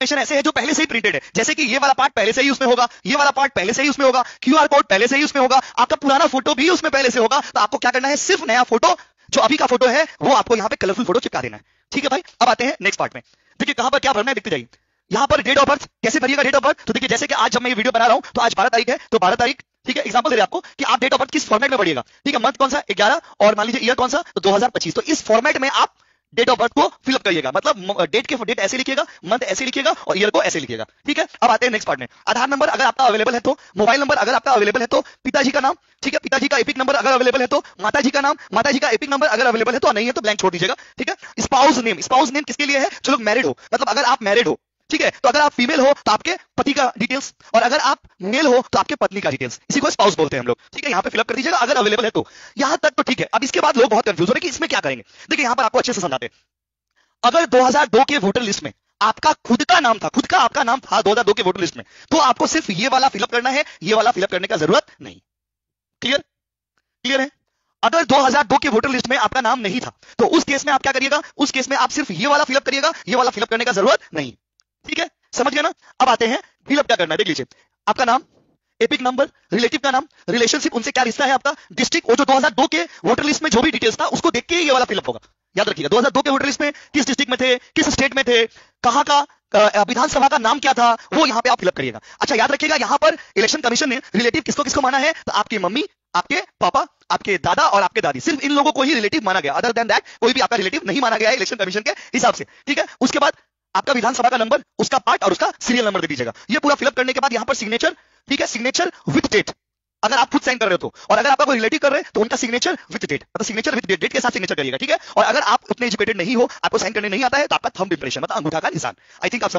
Information ऐसे है जो पहले से ही प्रिंटेड है, जैसे कि ये वाला पार्ट पहले से ही उसमें होगा, ये वाला पार्ट पहले से ही उसमें होगा, क्यूआर कोड पहले से ही उसमें होगा, आपका पुराना फोटो भी उसमें पहले से होगा। तो आपको क्या करना है, सिर्फ नया फोटो जो अभी का फोटो है वो आपको यहाँ पे कलरफुल फोटो चिपका देना है। ठीक है भाई, अब आते हैं नेक्स्ट पार्ट में। देखिए कहां पर क्या भरना है, देखते जाइए। यहाँ पर डेट ऑफ बर्थ कैसे भरिएगा, डेट ऑफ बर्थ तो देखिए जैसे कि आज जब मैं ये वीडियो बना रहा हूं तो आज 12 तारीख है, तो 12 तारीख, ठीक है, एग्जांपल दे रहे आपको कि आप डेट ऑफ बर्थ किस फॉर्मेट में भरिएगा। ठीक है, मंथ कौन सा 11 और मान लीजिए ईयर कौन सा तो 2025, तो इस फॉर्मेट में आप डेट ऑफ बर्थ को फिलअप करिएगा, मतलब डेट ऐसे लिखिएगा, मंथ ऐसे लिखिएगा और ईयर को ऐसे लिखिएगा। ठीक है, अब आते हैं नेक्स्ट पार्ट में। आधार नंबर अगर आपका अवेलेबल है तो, मोबाइल नंबर अगर आपका अवेलेबल है तो, पिताजी का नाम, ठीक है, पिताजी का एपिक नंबर अगर अवेलेबल है तो, माताजी का नाम, माताजी का एपिक नंबर अगर अवेलेबल है तो, नहीं है तो ब्लैंक छोड़ दीजिएगा। ठीक है, स्पाउस नेम, स्पाउस नेम किसके लिए है, जो लोग मैरिड हो, मतलब अगर आप मैरिड हो, ठीक है, तो अगर आप फीमेल हो तो आपके पति का डिटेल्स, और अगर आप मेल हो तो आपके पत्नी का डिटेल्स, इसी को स्पाउस बोलते हैं हम लोग। ठीक है, यहाँ पे फिलअप कर दीजिएगा अगर अवेलेबल है तो। यहां तक तो ठीक है। अब इसके बाद लोग बहुत कंफ्यूज हो रहे हैं कि इसमें क्या करेंगे। देखिए यहां पर आपको अच्छे से समझाते हैं। अगर 2002 के वोटर लिस्ट में आपका खुद का नाम था, खुद का आपका नाम था 2002 के वोटर लिस्ट में, तो आपको सिर्फ ये वाला फिलअप करना है, ये वाला फिलअप करने का जरूरत नहीं। क्लियर, क्लियर है। अगर 2002 के वोटर लिस्ट में आपका नाम नहीं था तो उस केस में आप क्या करिएगा, उस केस में आप सिर्फ ये वाला फिलअप करिएगा, ये वाला फिलअप करने का जरूरत नहीं। ठीक है, समझ गए ना। अब आते हैं फिलअप क्या करना है, देख लीजिए। आपका नाम, एपिक नंबर, रिलेटिव का नाम, रिलेशनशिप, उनसे क्या रिश्ता है आपका, डिस्ट्रिक्ट, वो जो 2002 के वोटर लिस्ट में जो भी डिटेल्स था उसको देख के ये वाला फिलअप होगा। याद रखिएगा 2002 के वोटर लिस्ट में किस डिस्ट्रिक्ट में थे, किस स्टेट में थे, कहां का विधानसभा का नाम क्या था, वो यहां पे आप फिलअप करिएगा। अच्छा याद रखिएगा यहां पर इलेक्शन कमीशन ने रिलेटिव किसको किसको माना है, तो आपकी मम्मी, आपके पापा, आपके दादा और आपके दादी, सिर्फ इन लोगों को ही रिलेटिव माना गया। अदर देन दैट कोई भी आपका रिलेटिव नहीं माना गया है इलेक्शन कमीशन के हिसाब से। ठीक है, उसके बाद आपका विधानसभा का नंबर, उसका पार्ट और उसका सीरियल नंबर दे दीजिएगा। ये पूरा फिलअप करने के बाद यहां पर सिग्नेचर, ठीक है, सिग्नेचर विद डेट, अगर आप खुद साइन कर रहे हो तो, और अगर आपका कोई रिलेटिव कर रहे हैं तो उनका सिग्नेचर विद डेट, मतलब सिग्नेचर विद डेट के साथ सिग्नेचर करिएगा। ठीक है, और अगर आप उतने एजुकेटेड नहीं हो, आपको साइन करने नहीं आता है, तो आपका थंब इंप्रेशन, मतलब अंगूठा का निशान। आई थिंक आप समझ